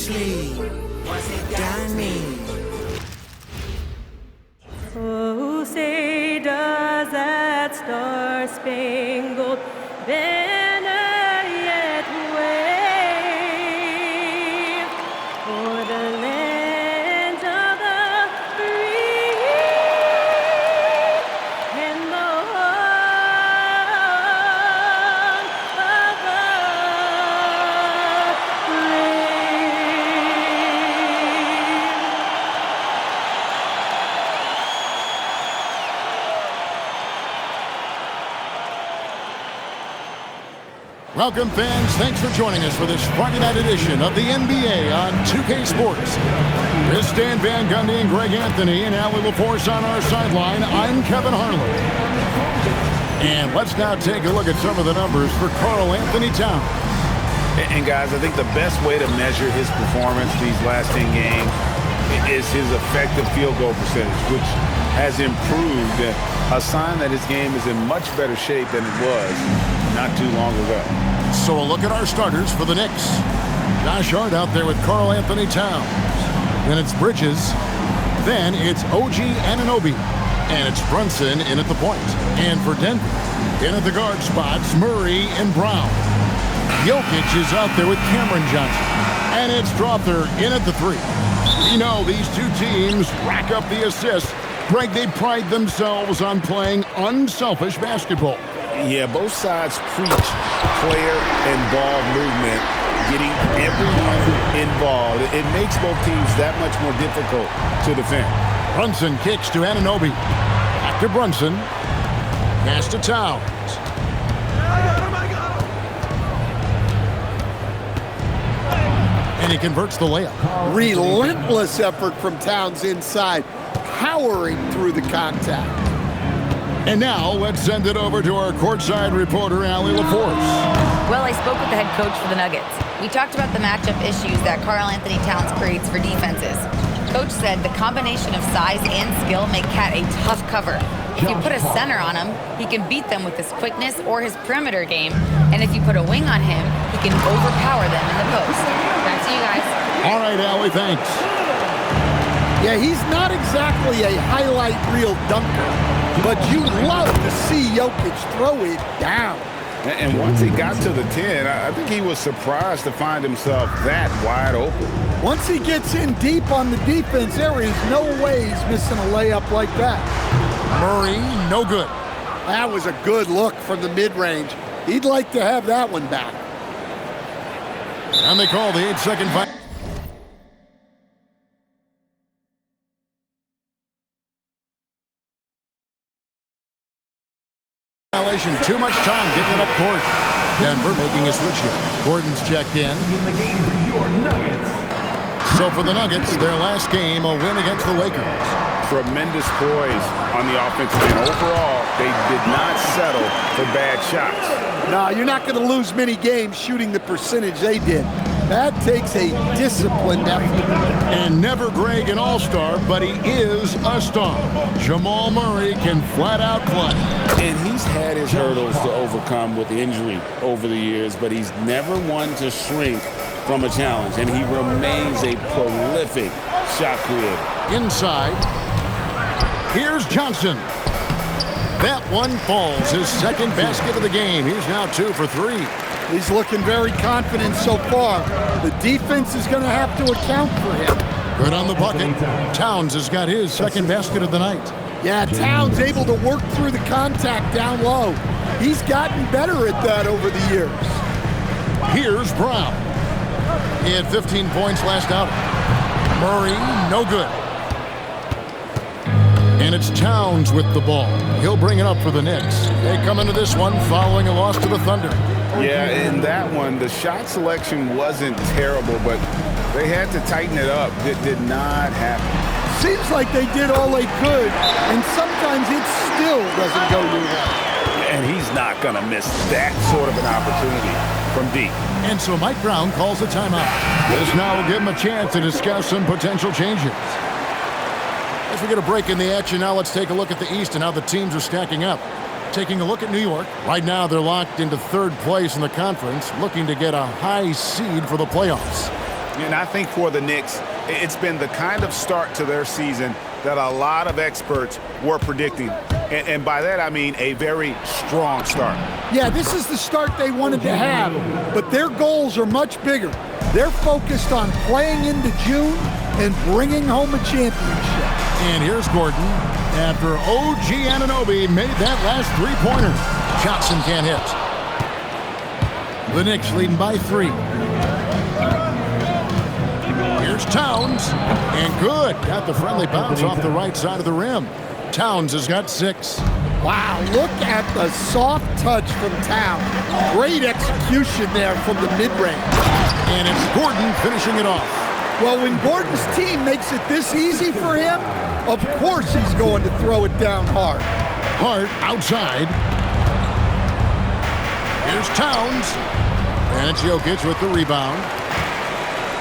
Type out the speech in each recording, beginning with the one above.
sleep. Got me. Oh, say does that star-spangled banner yet wave for the land of the free and the home of the Welcome, fans. Thanks for joining us for this Friday night edition of the NBA on 2K Sports. This is Dan Van Gundy and Greg Anthony and Allie LaForce on our sideline. I'm Kevin Harlan. And let's now take a look at some of the numbers for Karl Anthony Towns. And guys, I think the best way to measure his performance these last 10 games is his effective field goal percentage, which has improved, a sign that his game is in much better shape than it was not too long ago. So a look at our starters for the Knicks. Josh Hart out there with Karl Anthony Towns. Then it's Bridges. Then it's OG Anunoby. And it's Brunson in at the point. And for Denver, in at the guard spots, Murray and Brown. Jokic is out there with Cameron Johnson. And it's Strawther in at the three. You know, these two teams rack up the assists. Greg, they pride themselves on playing unselfish basketball. Yeah, both sides preach player and ball movement, getting everyone involved. It makes both teams that much more difficult to defend. Brunson kicks to Anunoby. Back to Brunson. Pass to Towns. And he converts the layup. Relentless effort from Towns inside, powering through the contact. And now, let's send it over to our courtside reporter, Allie LaForce. Well, I spoke with the head coach for the Nuggets. We talked about the matchup issues that Karl Anthony Towns creates for defenses. Coach said the combination of size and skill make Cat a tough cover. If you put a center on him, he can beat them with his quickness or his perimeter game. And if you put a wing on him, he can overpower them in the post. Back to you guys. All right, Allie, thanks. Yeah, he's not exactly a highlight reel dunker, but you love to see Jokic throw it down. And once he got to the 10, I think he was surprised to find himself that wide open. Once he gets in deep on the defense, there is no way he's missing a layup like that. Murray, no good. That was a good look from the mid-range. He'd like to have that one back. And they call the 8-second violation. Too much time getting it up court. Denver making a switch here. Gordon's checked in. So for the Nuggets, their last game, a win against the Lakers. Tremendous poise on the offensive end. Overall, they did not settle for bad shots. No, you're not going to lose many games shooting the percentage they did. That takes a disciplined effort. And never Greg an all-star, but he is a star. Jamal Murray can flat out play. And he's had his hurdles to overcome with injury over the years, but he's never one to shrink from a challenge. And he remains a prolific shot creator. Inside. Here's Johnson. That one falls. His second basket of the game. He's now 2 for 3. He's looking very confident so far. The defense is going to have to account for him. Good on the bucket. Towns has got his second basket of the night. Yeah, Towns able to work through the contact down low. He's gotten better at that over the years. Here's Brown. He had 15 points last outing. Murray, no good. And it's Towns with the ball. He'll bring it up for the Knicks. They come into this one following a loss to the Thunder. Yeah, in that one, the shot selection wasn't terrible, but they had to tighten it up. It did not happen. Seems like they did all they could, and sometimes it still doesn't go your way. And he's not going to miss that sort of an opportunity from deep. And so Mike Brown calls a timeout. This now will give him a chance to discuss some potential changes. As we get a break in the action, now let's take a look at the East and how the teams are stacking up. Taking a look at New York. Right now, they're locked into third place in the conference, looking to get a high seed for the playoffs. And I think for the Knicks, it's been the kind of start to their season that a lot of experts were predicting. And by that, I mean a very strong start. Yeah, this is the start they wanted to have, but their goals are much bigger. They're focused on playing into June and bringing home a championship. And here's Gordon after OG Anunoby made that last three-pointer. Johnson can't hit. The Knicks leading by 3. Here's Towns, and good. Got the friendly bounce off the right side of the rim. Towns has got 6. Wow, look at the soft touch from Towns. Great execution there from the mid-range. And it's Gordon finishing it off. Well, when Gordon's team makes it this easy for him, of course he's going to throw it down hard. Hart outside. Here's Towns. And it's Jokic with the rebound.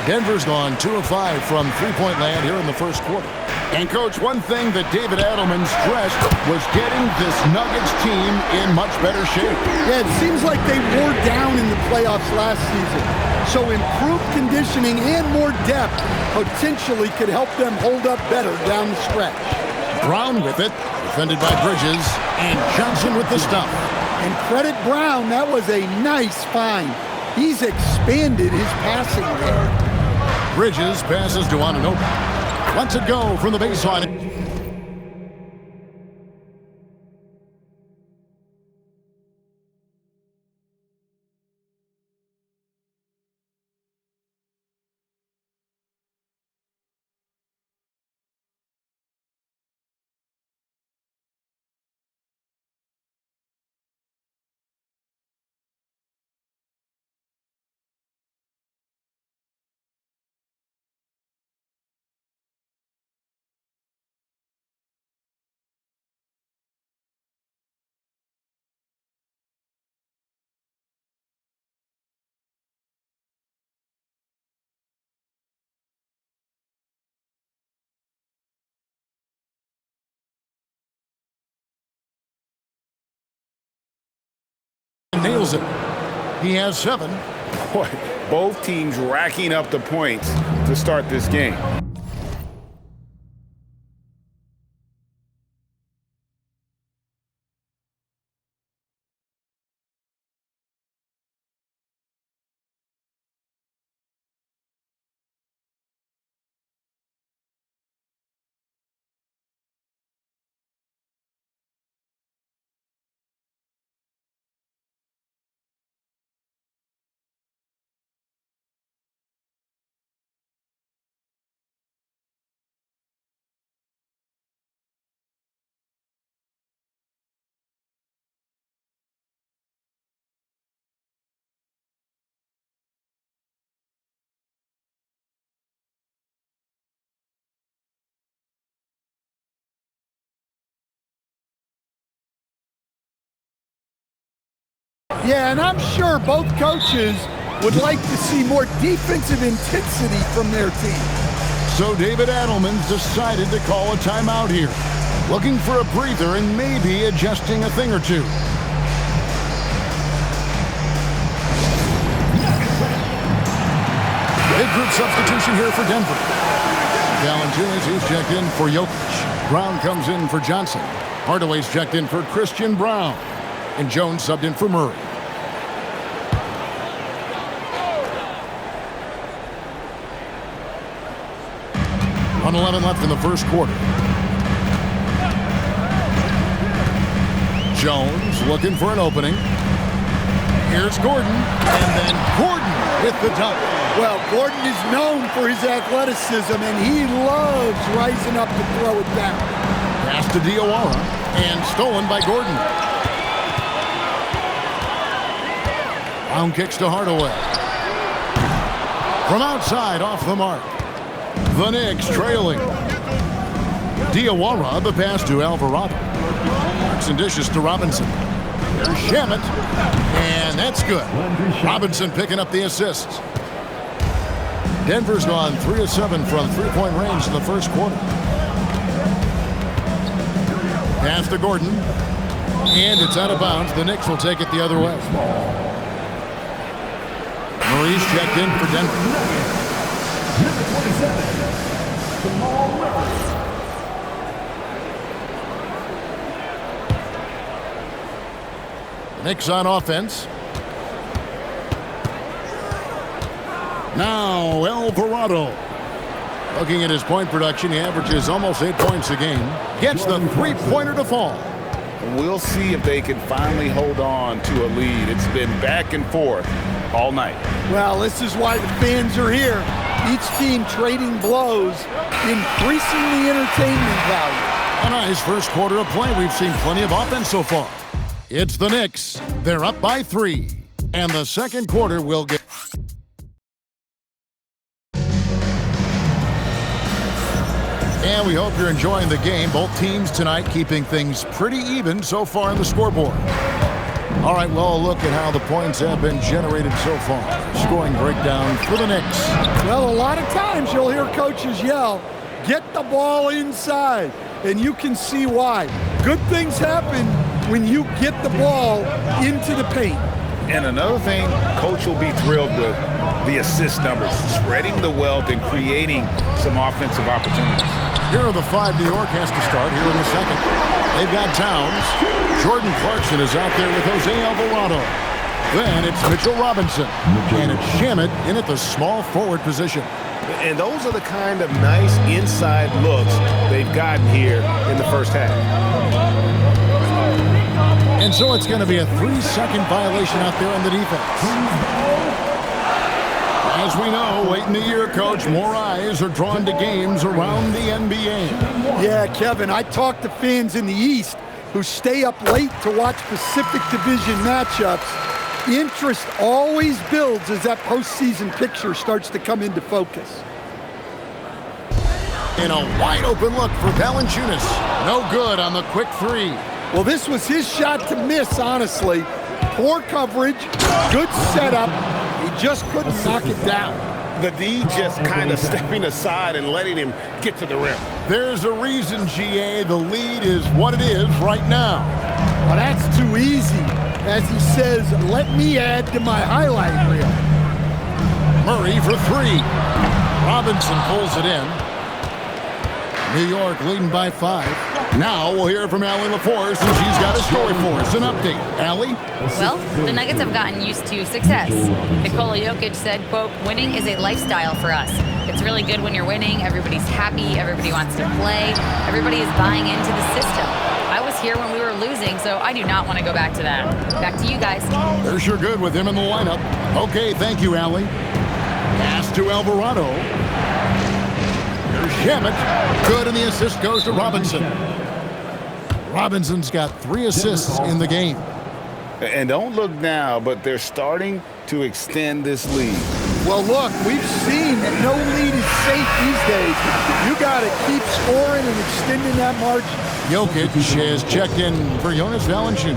Denver's gone 2 of 5 from three-point land here in the first quarter. And, Coach, one thing that David Adelman stressed was getting this Nuggets team in much better shape. Yeah, it seems like they wore down in the playoffs last season. So improved conditioning and more depth potentially could help them hold up better down the stretch. Brown with it, defended by Bridges, and Johnson with the stuff. And credit Brown, that was a nice find. He's expanded his passing game. Bridges passes to Anunoby. Lets it go from the baseline. Nails it. He has 7. Boy, both teams racking up the points to start this game. Yeah, and I'm sure both coaches would like to see more defensive intensity from their team. So David Adelman's decided to call a timeout here. Looking for a breather and maybe adjusting a thing or two. Big group substitution here for Denver. Valanciunas, he's checked in for Jokic. Brown comes in for Johnson. Hardaway's checked in for Christian Brown. And Jones subbed in for Murray. On 11 left in the first quarter. Jones looking for an opening. Here's Gordon, and then Gordon with the dunk. Well, Gordon is known for his athleticism, and he loves rising up to throw it down. Pass to Diawara, and stolen by Gordon. Brown kicks to Hardaway. From outside, off the mark. The Knicks trailing. Diawara, the pass to Alvarado. Marks and dishes to Robinson. There's Shamet, and that's good. Robinson picking up the assists. Denver's gone 3 of 7 from three-point range in the first quarter. Pass to Gordon, and it's out of bounds. The Knicks will take it the other way. Maurice checked in for Denver. Knicks on offense. Now Alvarado. Looking at his point production, he averages almost 8 points a game. Gets the three-pointer to fall. We'll see if they can finally hold on to a lead. It's been back and forth all night. Well, this is why the fans are here. Each team trading blows, increasing the entertainment value. A nice first quarter of play. We've seen plenty of offense so far. It's the Knicks. They're up by 3. And the second quarter will get... And we hope you're enjoying the game. Both teams tonight keeping things pretty even so far on the scoreboard. All right, well, look at how the points have been generated so far. Scoring breakdown for the Knicks. Well, a lot of times you'll hear coaches yell, "Get the ball inside," and you can see why. Good things happen when you get the ball into the paint. And another thing Coach will be thrilled with, the assist numbers, spreading the wealth and creating some offensive opportunities. Here are the 5 New York has to start here in the second. They've got Towns. Jordan Clarkson is out there with Jose Alvarado. Then it's Mitchell Robinson. And it's Shamet in at the small forward position. And those are the kind of nice inside looks they've gotten here in the first half. And so it's going to be a 3-second violation out there on the defense. As we know, late in the year, Coach, more eyes are drawn to games around the NBA. Yeah, Kevin, I talk to fans in the East who stay up late to watch Pacific Division matchups. Interest always builds as that postseason picture starts to come into focus. In a wide-open look for Valanciunas. No good on the quick 3. Well, this was his shot to miss, honestly. Poor coverage, good setup. He just couldn't knock it down. The D just kind of stepping aside and letting him get to the rim. There's a reason, GA. The lead is what it is right now. Well, that's too easy. As he says, let me add to my highlight reel. Murray for 3. Robinson pulls it in. New York leading by 5. Now we'll hear from Allie LaForce, and she's got a story for us. An update. Allie? Well, the Nuggets have gotten used to success. Nikola Jokic said, quote, "Winning is a lifestyle for us. It's really good when you're winning. Everybody's happy. Everybody wants to play. Everybody is buying into the system. I was here when we were losing, so I do not want to go back to that." Back to you guys. They're sure good with him in the lineup. Okay, thank you, Allie. Pass to Alvarado. Here's Shamet. Good, and the assist goes to Robinson. Robinson's got 3 assists in the game. And don't look now, but they're starting to extend this lead. Well, look, we've seen that no lead is safe these days. You got to keep scoring and extending that margin. Jokic has checked in for Jonas Valanciunas.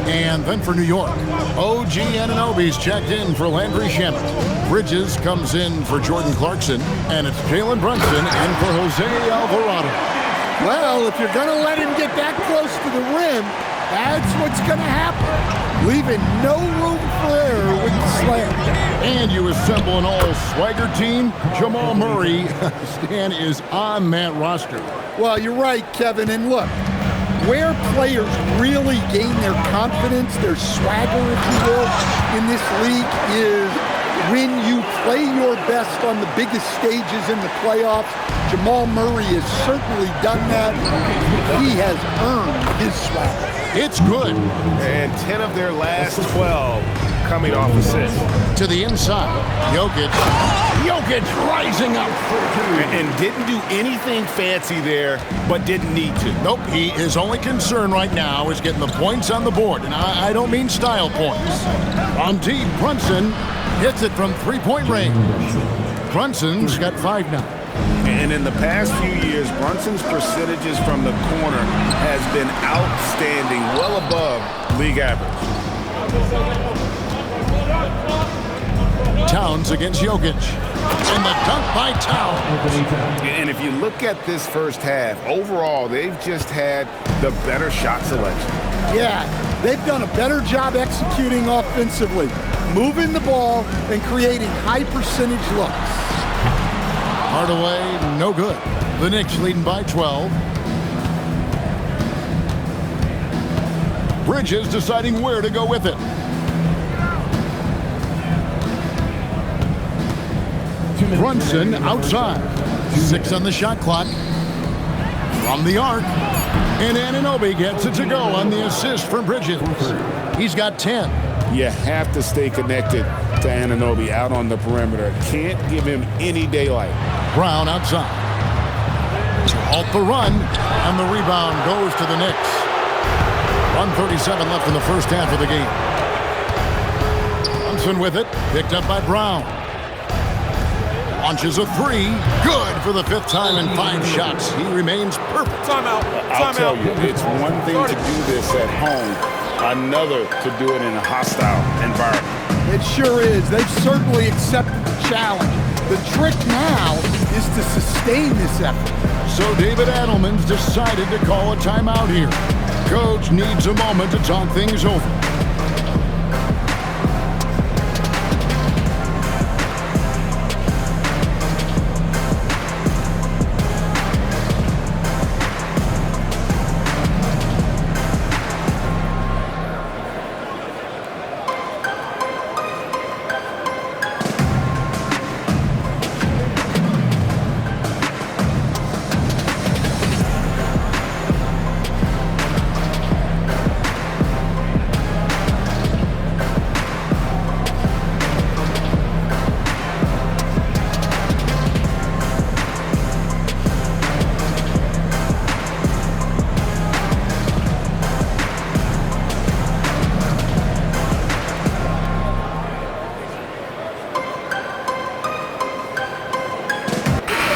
And then for New York, OG Anunoby's checked in for Landry Shamet. Bridges comes in for Jordan Clarkson. And it's Jalen Brunson in for Jose Alvarado. Well, if you're going to let him get that close to the rim, that's what's going to happen. Leaving no room for error with the slam. And you assemble an all-swagger team. Jamal Murray, Stan, is on that roster. Well, you're right, Kevin. And look, where players really gain their confidence, their swagger, if you will, in this league is when you play your best on the biggest stages in the playoffs. Jamal Murray has certainly done that. He has earned his swagger. It's good. And 10 of their last 12 coming off assists. To the inside, Jokic rising up. And didn't do anything fancy there, but didn't need to. Nope, his only concern right now is getting the points on the board. And I don't mean style points. On deep, Brunson hits it from three-point range. Brunson's got 5 now. And in the past few years, Brunson's percentages from the corner has been outstanding, well above league average. Towns against Jokic. And the dunk by Towns. And if you look at this first half, overall, they've just had the better shot selection. Yeah, they've done a better job executing offensively, moving the ball and creating high percentage looks. Hardaway, no good. The Knicks leading by 12. Bridges deciding where to go with it. Brunson outside. 6 on the shot clock. From the arc. And Anunoby gets it to go on the assist from Bridges. He's got 10. You have to stay connected to Anunoby out on the perimeter. Can't give him any daylight. Brown outside. To halt the run. And the rebound goes to the Knicks. 1:37 left in the first half of the game. Brunson with it. Picked up by Brown. Launches a 3. Good for the 5th time in 5 shots. He remains perfect. Timeout. I'll tell you, it's one thing to do this at home, another to do it in a hostile environment. It sure is. They've certainly accepted the challenge. The trick now is to sustain this effort. So David Adelman's decided to call a timeout here. Coach needs a moment to talk things over.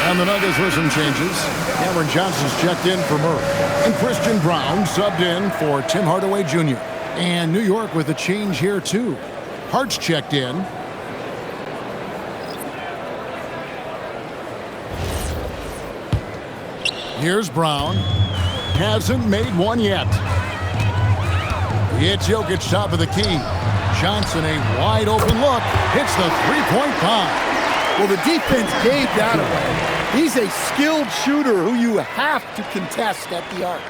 And the Nuggets with some changes. Cameron Johnson's checked in for Murray. And Christian Braun subbed in for Tim Hardaway Jr. And New York with a change here, too. Hart's checked in. Here's Brown. Hasn't made one yet. It's Jokic top of the key. Johnson, a wide open look. Hits the three-point bomb. Well, the defense gave that away. He's a skilled shooter who you have to contest at the arc.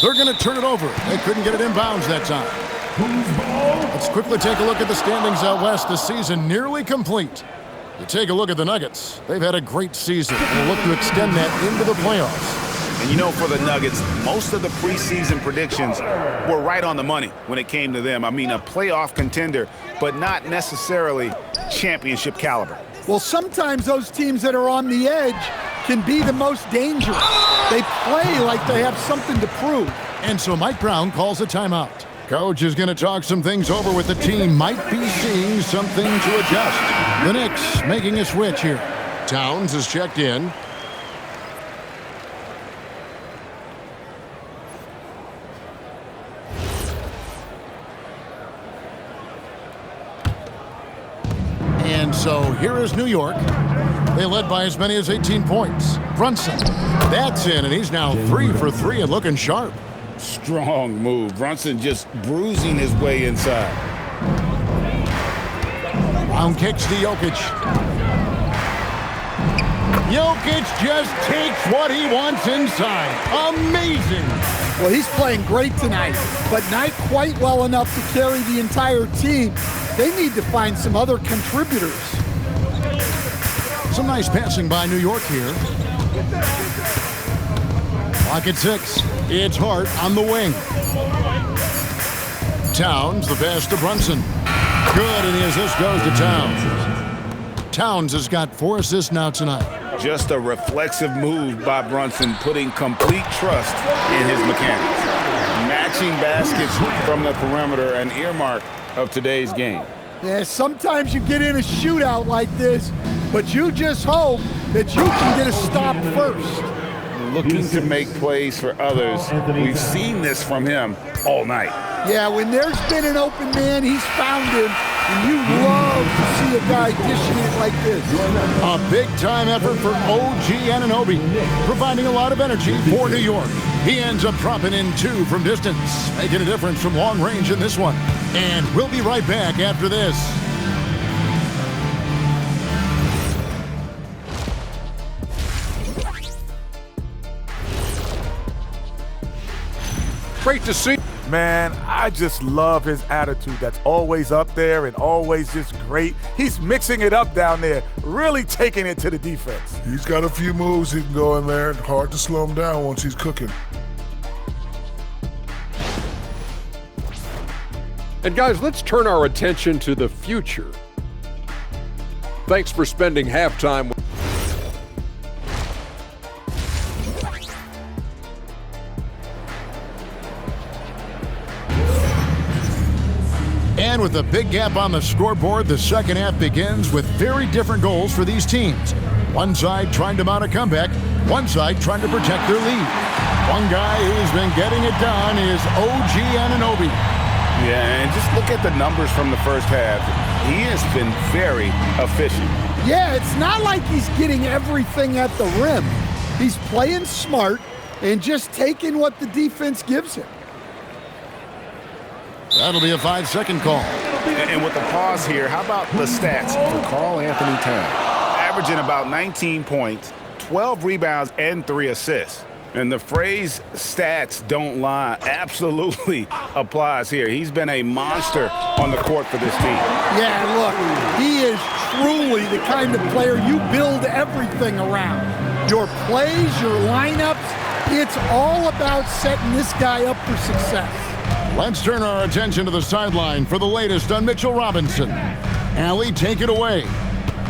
They're going to turn it over. They couldn't get it inbounds that time. Let's quickly take a look at the standings out west. The season nearly complete. You take a look at the Nuggets. They've had a great season. They'll look to extend that into the playoffs. And you know, for the Nuggets, most of the preseason predictions were right on the money when it came to them. I mean, a playoff contender, but not necessarily championship caliber. Well, sometimes those teams that are on the edge can be the most dangerous. They play like they have something to prove. And so Mike Brown calls a timeout. Coach is going to talk some things over with the team. Might be seeing something to adjust. The Knicks making a switch here. Towns is checked in. And so here is New York. They led by as many as 18 points. Brunson, that's in, and he's now 3 for 3 and looking sharp. Strong move. Brunson just bruising his way inside. Brown kicks to Jokic. Jokic just takes what he wants inside. Amazing. Well, he's playing great tonight, but not quite well enough to carry the entire team. They need to find some other contributors. Some nice passing by New York here. Clock at 6. It's Hart on the wing. Towns, the pass to Brunson. Good, and the assist goes to Towns. Towns has got 4 assists now tonight. Just a reflexive move by Brunson, putting complete trust in his mechanics. Matching baskets from the perimeter, an earmark of today's game. Yeah, sometimes you get in a shootout like this, but you just hope that you can get a stop first. Looking to make plays for others. We've seen this from him all night. Yeah, when there's been an open man, he's found him, and you love to see a guy dishing it like this. A big-time effort for OG Anunoby, providing a lot of energy for New York. He ends up dropping in 2 from distance, making a difference from long range in this one. And we'll be right back after this. great to see. Man, I just love his attitude. That's always up there and always just great. He's mixing it up down there, really taking it to the defense. He's got a few moves he can go in there. Hard to slow him down once he's cooking. And guys, let's turn our attention to the future. Thanks for spending halftime with And with a big gap on the scoreboard, the second half begins with very different goals for these teams. One side trying to mount a comeback, one side trying to protect their lead. One guy who's been getting it done is OG Anunoby. Yeah, and just look at the numbers from the first half. He has been very efficient. Yeah, it's not like he's getting everything at the rim. He's playing smart and just taking what the defense gives him. That'll be a 5-second call. And with the pause here, how about the stats for Karl-Anthony Towns? Averaging about 19 points, 12 rebounds, and 3 assists. And the phrase stats don't lie absolutely applies here. He's been a monster on the court for this team. Yeah, look, he is truly the kind of player you build everything around. Your plays, your lineups, it's all about setting this guy up for success. Let's turn our attention to the sideline for the latest on Mitchell Robinson. Allie, take it away.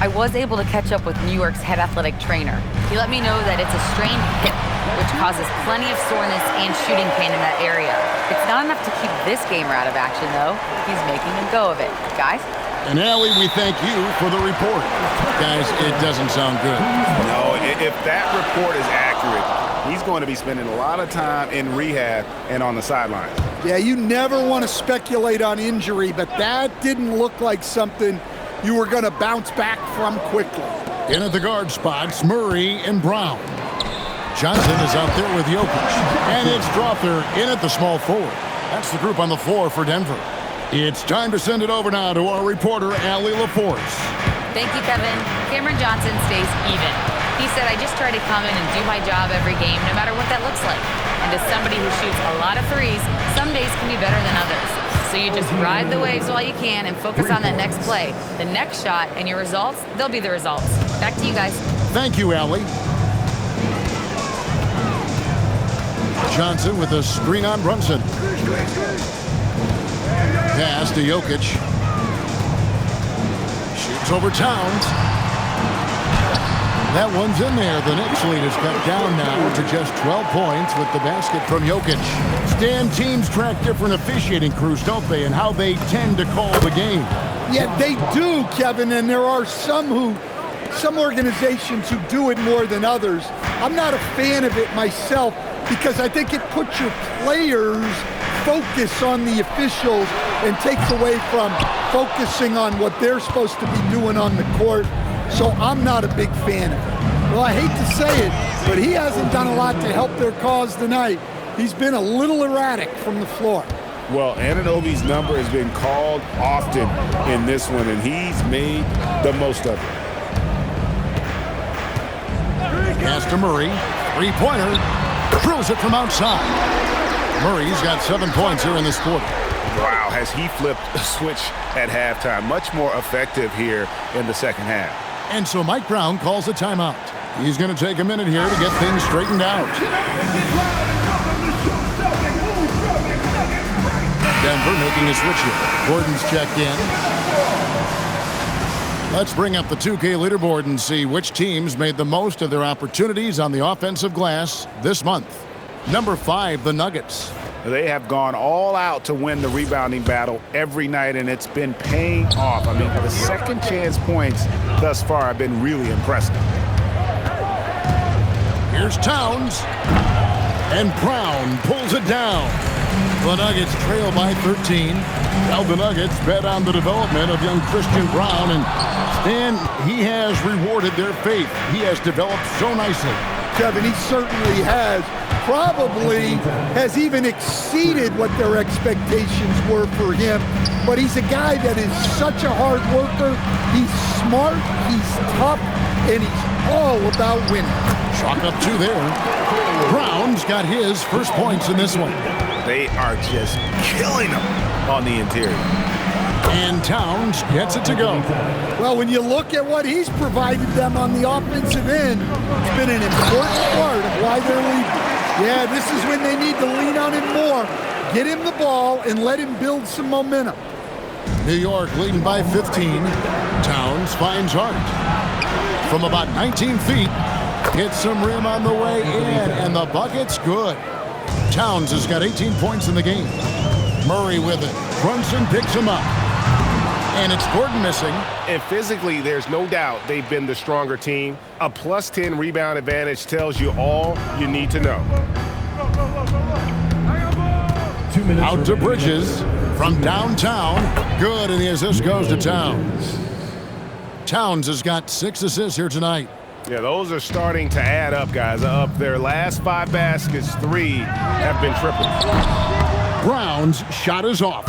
I was able to catch up with New York's head athletic trainer. He let me know that it's a strained hip, which causes plenty of soreness and shooting pain in that area. It's not enough to keep this gamer out of action, though. He's making a go of it. Guys? And Allie, we thank you for the report. Guys, it doesn't sound good. No, if that report is accurate, he's going to be spending a lot of time in rehab and on the sidelines. Yeah, you never want to speculate on injury, but that didn't look like something you were going to bounce back from quickly. In at the guard spots, Murray and Brown. Johnson is out there with Jokic. And it's Strother in at the small forward. That's the group on the floor for Denver. It's time to send it over now to our reporter, Allie LaForce. Thank you, Kevin. Cameron Johnson stays even. He said, I just try to come in and do my job every game, no matter what that looks like. And as somebody who shoots a lot of threes, some days can be better than others. So you just ride the waves while you can and focus on that next play. The next shot and your results, they'll be the results. Back to you guys. Thank you, Allie. Johnson with a screen on Brunson. Pass to Jokic. Shoots over Towns. That one's in there. The Knicks lead is cut down now to just 12 points with the basket from Jokic. Stan, teams track different officiating crews, don't they, and how they tend to call the game. Yeah, they do, Kevin, and there are some organizations who do it more than others. I'm not a fan of it myself because I think it puts your players' focus on the officials and takes away from focusing on what they're supposed to be doing on the court. So I'm not a big fan of it. Well, I hate to say it, but he hasn't done a lot to help their cause tonight. He's been a little erratic from the floor. Well, Anunoby's number has been called often in this one, and he's made the most of it. Pass to Murray. Three-pointer. Drills it from outside. Murray's got 7 points here in this quarter. Wow, has he flipped a switch at halftime. Much more effective here in the second half. And so Mike Brown calls a timeout. He's going to take a minute here to get things straightened out. Denver making a switch here. Gordon's checked in. Let's bring up the 2K leaderboard and see which teams made the most of their opportunities on the offensive glass this month. Number 5, the Nuggets. They have gone all out to win the rebounding battle every night, and it's been paying off. I mean, the second chance points thus far have been really impressive. Here's Towns. And Brown pulls it down. The Nuggets trail by 13. Now the Nuggets bet on the development of young Christian Brown, and Stan, he has rewarded their faith. He has developed so nicely. Kevin, he certainly has. Probably has even exceeded what their expectations were for him. But he's a guy that is such a hard worker. He's smart, he's tough, and he's all about winning. Chalk up 2 there. Brown's got his first points in this one. They are just killing them on the interior. And Towns gets it to go. Well, when you look at what he's provided them on the offensive end, it's been an important part of why they're leading. Yeah, this is when they need to lean on him more. Get him the ball and let him build some momentum. New York leading by 15. Towns finds Hart. From about 19 feet, hits some rim on the way in, and the bucket's good. Towns has got 18 points in the game. Murray with it. Brunson picks him up. And it's Gordon missing. And physically, there's no doubt they've been the stronger team. A plus 10 rebound advantage tells you all you need to know. Out to Bridges from downtown. Good, and the assist goes to Towns. Towns has got 6 assists here tonight. Yeah, those are starting to add up, guys. Of their last 5 baskets, 3 have been triples. Brown's shot is off.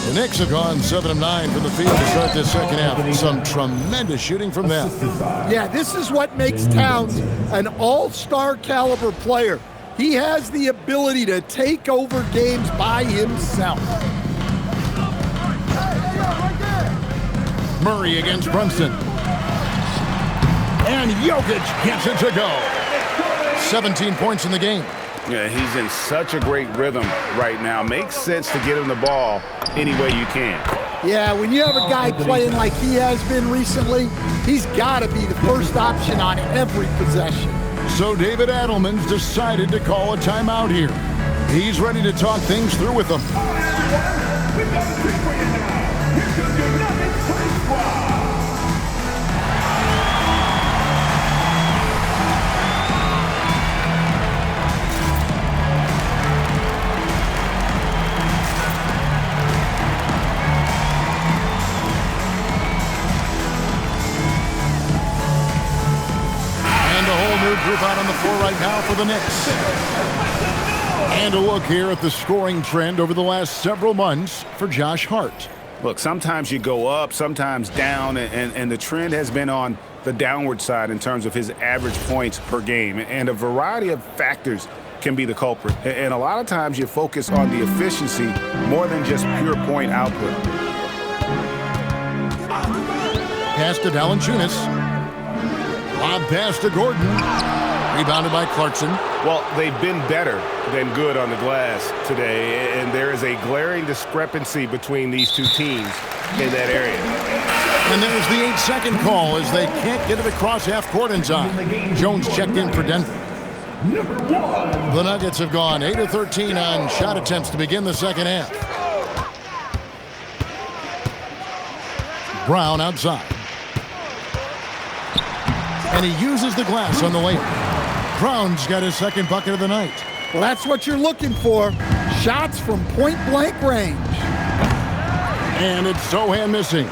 The Knicks have gone 7 of 9 from the field to start this second half. Some tremendous shooting from them. Yeah, this is what makes Towns an all-star caliber player. He has the ability to take over games by himself. Murray against Brunson. And Jokic gets it to go. 17 points in the game. Yeah, he's in such a great rhythm right now. Makes sense to get him the ball any way you can. Yeah, when you have a guy playing like he has been recently, he's got to be the first option on every possession. So David Adelman's decided to call a timeout here. He's ready to talk things through with them. Group out on the floor right now for the Knicks. And a look here at the scoring trend over the last several months for Josh Hart. Look, sometimes you go up, sometimes down, and the trend has been on the downward side in terms of his average points per game. And a variety of factors can be the culprit. And a lot of times you focus on the efficiency more than just pure point output. Pass to Valanciunas. Lob pass to Gordon. Rebounded by Clarkson. Well, they've been better than good on the glass today, and there is a glaring discrepancy between these two teams in that area. And there's the 8-second call as they can't get it across half court in time. Jones checked in for Denver. The Nuggets have gone 8 of 13 on shot attempts to begin the second half. Brown outside. And he uses the glass on the layup. Brown's got his second bucket of the night. Well, that's what you're looking for. Shots from point-blank range. And it's Sochan missing.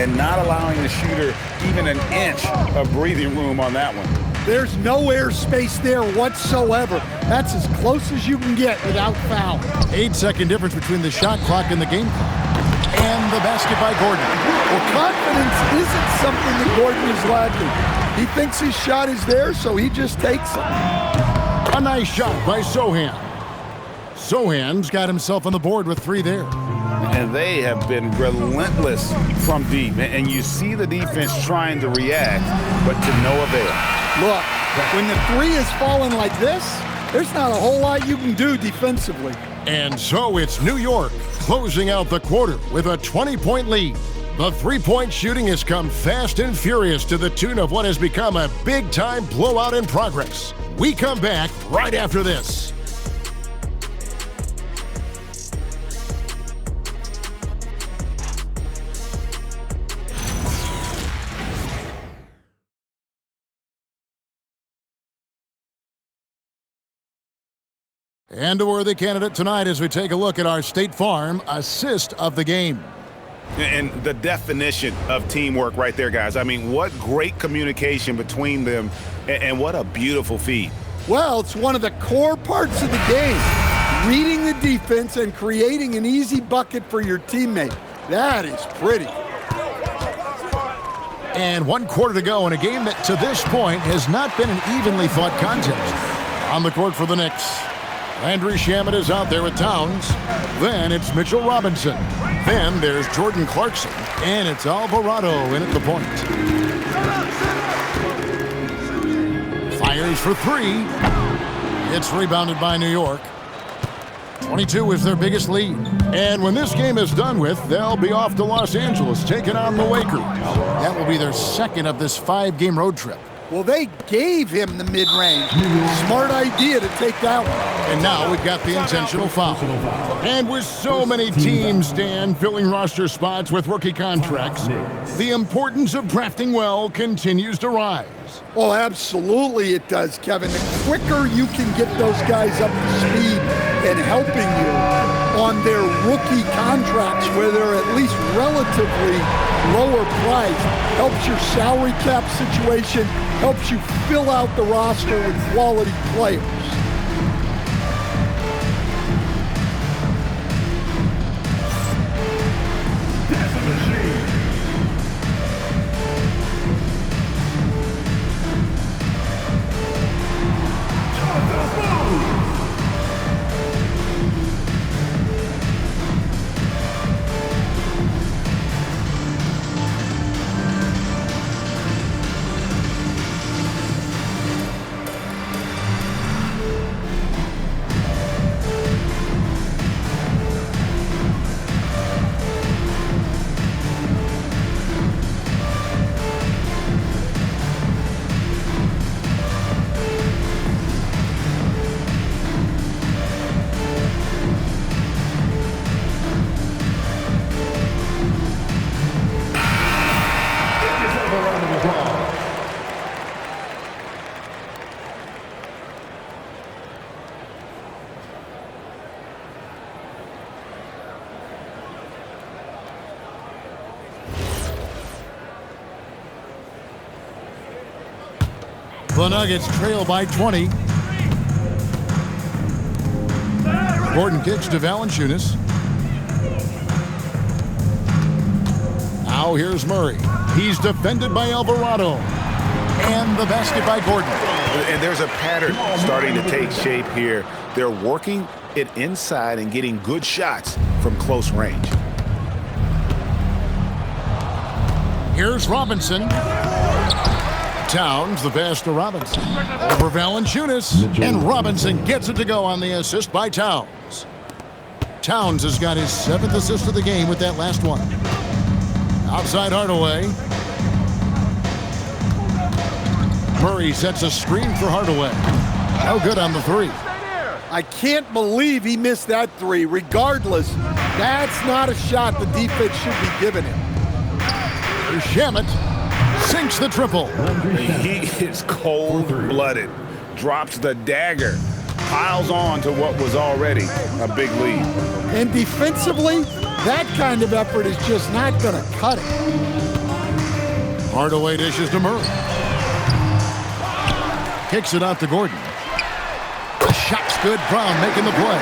And not allowing the shooter even an inch of breathing room on that one. There's no air space there whatsoever. That's as close as you can get without foul. 8-second difference between the shot clock and the game clock. And the basket by Gordon. Well, confidence isn't something that Gordon is lacking. He thinks his shot is there, so he just takes it. A nice shot by Sochan. Sochan's got himself on the board with 3 there. And they have been relentless from deep. And you see the defense trying to react, but to no avail. Look, when the 3 is falling like this, there's not a whole lot you can do defensively. And so it's New York closing out the quarter with a 20-point lead. The three-point shooting has come fast and furious to the tune of what has become a big-time blowout in progress. We come back right after this. And a worthy candidate tonight as we take a look at our State Farm assist of the game. And the definition of teamwork right there, guys. I mean, what great communication between them, and what a beautiful feed. Well, it's one of the core parts of the game. Reading the defense and creating an easy bucket for your teammate. That is pretty. And 1 quarter to go in a game that to this point has not been an evenly fought contest. On the court for the Knicks, Landry Shamet is out there with Towns. Then it's Mitchell Robinson. Then there's Jordan Clarkson. And it's Alvarado in at the point. Fires for 3. It's rebounded by New York. 22 is their biggest lead. And when this game is done with, they'll be off to Los Angeles, taking on the Lakers. That will be their second of this 5-game road trip. Well, they gave him the mid-range. Smart idea to take that one. And now we've got the intentional foul. And with so many teams, Dan, filling roster spots with rookie contracts, the importance of drafting well continues to rise. Oh, absolutely it does, Kevin. The quicker you can get those guys up to speed and helping you on their rookie contracts where they're at least relatively lower priced, helps your salary cap situation, helps you fill out the roster with quality players. The Nuggets trail by 20. Gordon kicks to Valanciunas. Now here's Murray. He's defended by Alvarado. And the basket by Gordon. And there's a pattern starting to take shape here. They're working it inside and getting good shots from close range. Here's Robinson. Towns, the pass to Robinson. Over Valanciunas. And Robinson gets it to go on the assist by Towns. Towns has got his 7th assist of the game with that last one. Outside Hardaway. Murray sets a screen for Hardaway. No good on the 3. I can't believe he missed that 3. Regardless, that's not a shot the defense should be giving him. Shamet sinks the triple. He is cold-blooded. Drops the dagger. Piles on to what was already a big lead. And defensively, that kind of effort is just not going to cut it. Hardaway dishes to Murray. Kicks it out to Gordon. The shot's good. Brown making the play.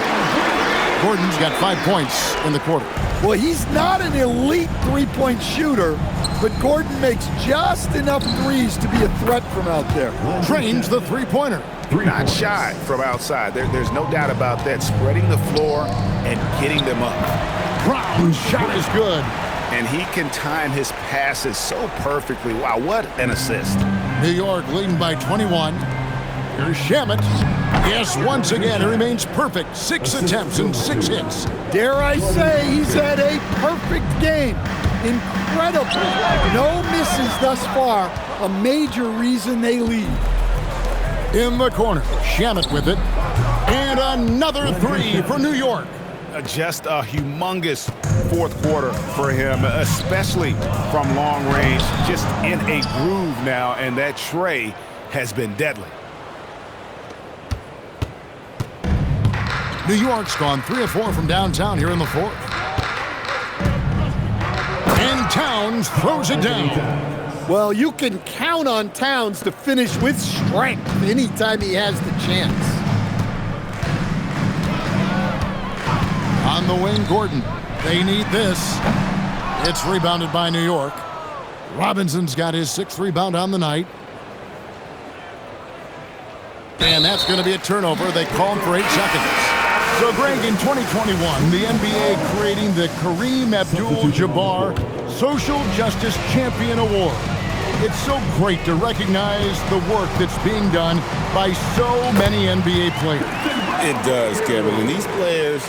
Gordon's got 5 points in the quarter. Well, he's not an elite three-point shooter, but Gordon makes just enough threes to be a threat from out there. Trains the three-pointer. Not shy from outside. There's no doubt about that. Spreading the floor and getting them up. Brown's shot is good. And he can time his passes so perfectly. Wow, what an assist. New York leading by 21. Here's Shamet. Yes, once again, he remains perfect. 6 attempts and 6 hits. Dare I say, he's had a perfect game. Incredible. No misses thus far. A major reason they lead. In the corner, Shamet with it. And another 3 for New York. Just a humongous fourth quarter for him, especially from long range. Just in a groove now, and that tray has been deadly. New York's gone 3 of 4 from downtown here in the fourth. And Towns throws it down. Well, you can count on Towns to finish with strength anytime he has the chance. On the wing, Gordon. They need this. It's rebounded by New York. Robinson's got his 6th rebound on the night. And that's going to be a turnover. They call him for 8 seconds. So, Greg, in 2021, the NBA creating the Kareem Abdul-Jabbar Social Justice Champion Award. It's so great to recognize the work that's being done by so many NBA players. It does, Kevin. And these players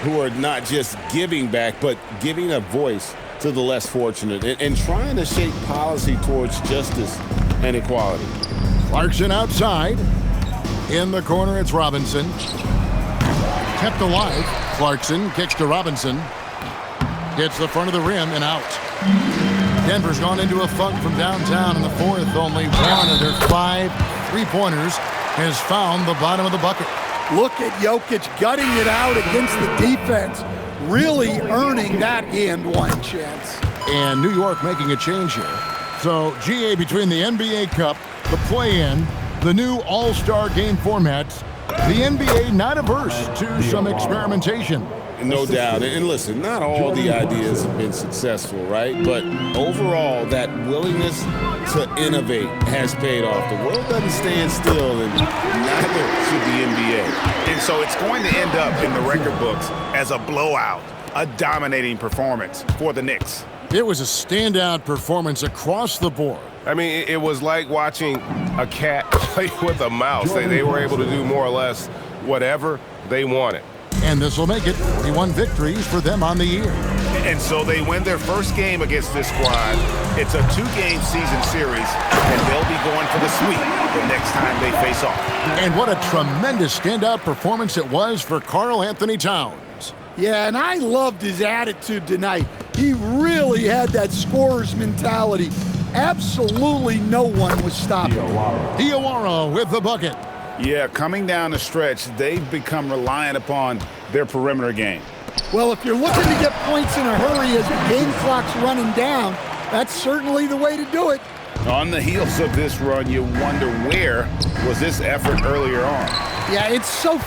who are not just giving back, but giving a voice to the less fortunate and trying to shape policy towards justice and equality. Clarkson outside. In the corner, it's Robinson. Kept alive. Clarkson kicks to Robinson. Hits the front of the rim and out. Denver's gone into a funk from downtown in the 4th. Only one of their 5 3-pointers has found the bottom of the bucket. Look at Jokic gutting it out against the defense, really earning that and one chance. And New York making a change here. So, GA, between the NBA Cup, the play-in, the new All-Star game formats, the NBA not averse to some experimentation. No doubt. And listen, not all the ideas have been successful, right? But overall, that willingness to innovate has paid off. The world doesn't stand still, and neither should the NBA. And so it's going to end up in the record books as a blowout, a dominating performance for the Knicks. It was a standout performance across the board. I mean, it was like watching a cat play with a mouse. They were able to do more or less whatever they wanted. And this will make it 41 victories for them on the year. And so they win their first game against this squad. It's a 2-game season series, and they'll be going for the sweep the next time they face off. And what a tremendous standout performance it was for Karl Anthony Towns. Yeah, and I loved his attitude tonight. He really had that scorer's mentality. Absolutely no one was stopping him. Diawara with the bucket. Yeah, coming down the stretch, they've become reliant upon their perimeter game. Well, if you're looking to get points in a hurry as the game clock's running down, that's certainly the way to do it. On the heels of this run, you wonder where was this effort earlier on? Yeah, it's so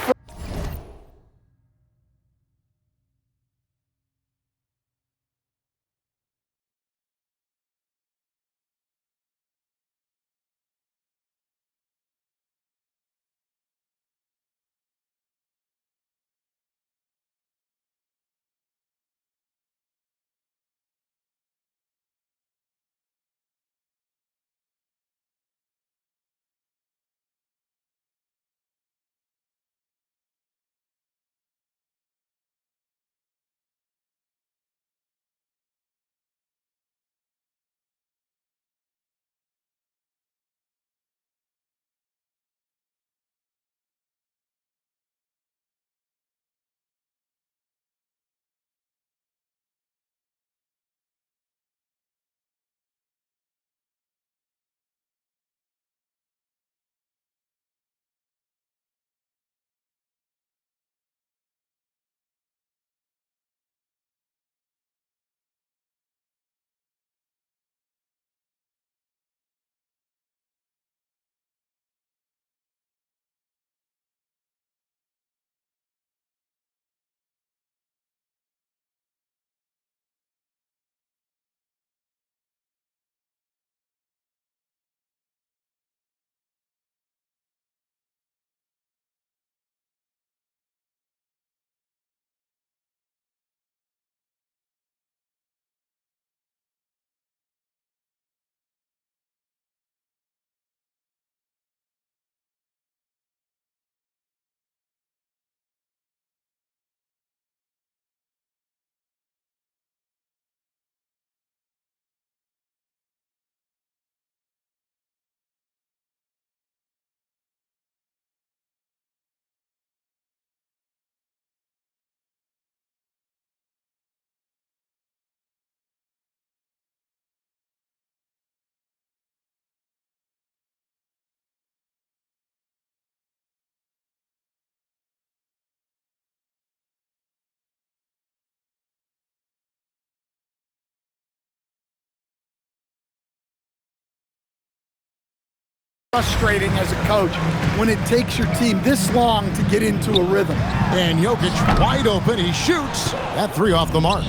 frustrating as a coach when it takes your team this long to get into a rhythm. And Jokic wide open. He shoots. That 3 off the mark.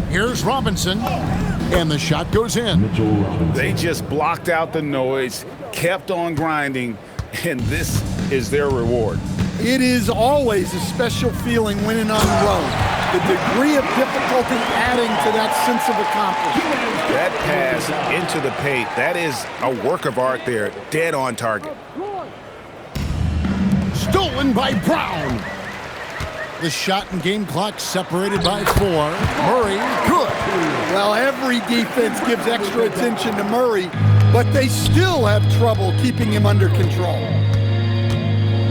Here's Robinson, and the shot goes in. They just blocked out the noise, kept on grinding, and this is their reward. It is always a special feeling winning on the road. The degree of difficulty adding to that sense of accomplishment. That pass into the paint, that is a work of art there, dead on target. Stolen by Brown. The shot and game clock separated by 4. Murray, good. Well, every defense gives extra attention to Murray, but they still have trouble keeping him under control.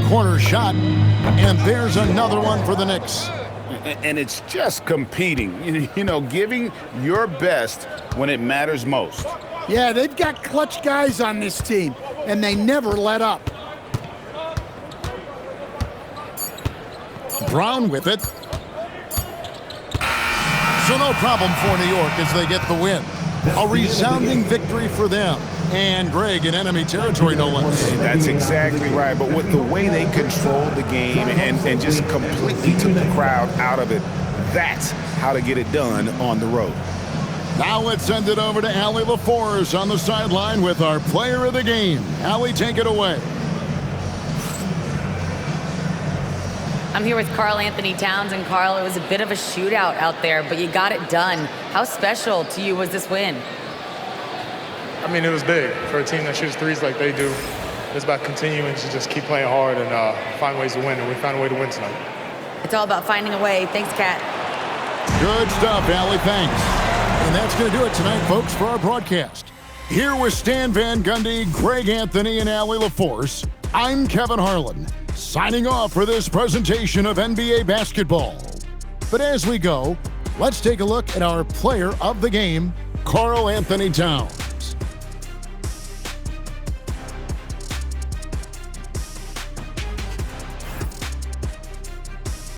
Corner shot, and there's another one for the Knicks. And it's just competing, you know, giving your best when it matters most. Yeah, they've got clutch guys on this team, and they never let up. Brown with it. So no problem for New York as they get the win. A resounding victory for them. And Greg in enemy territory, no less. That's exactly right. But with the way they controlled the game and just completely took the crowd out of it, that's how to get it done on the road. Now let's send it over to Allie LaForce on the sideline with our player of the game. Allie, take it away. I'm here with Karl Anthony Towns, and Karl, it was a bit of a shootout out there, but you got it done. How special to you was this win? I mean, it was big for a team that shoots threes like they do. It's about continuing to just keep playing hard and find ways to win, and we found a way to win tonight. It's all about finding a way. Thanks, Kat. Good stuff, Allie, thanks. And that's going to do it tonight, folks, for our broadcast. Here with Stan Van Gundy, Greg Anthony, and Allie LaForce, I'm Kevin Harlan, signing off for this presentation of NBA basketball. But as we go, let's take a look at our player of the game, Karl Anthony Towns.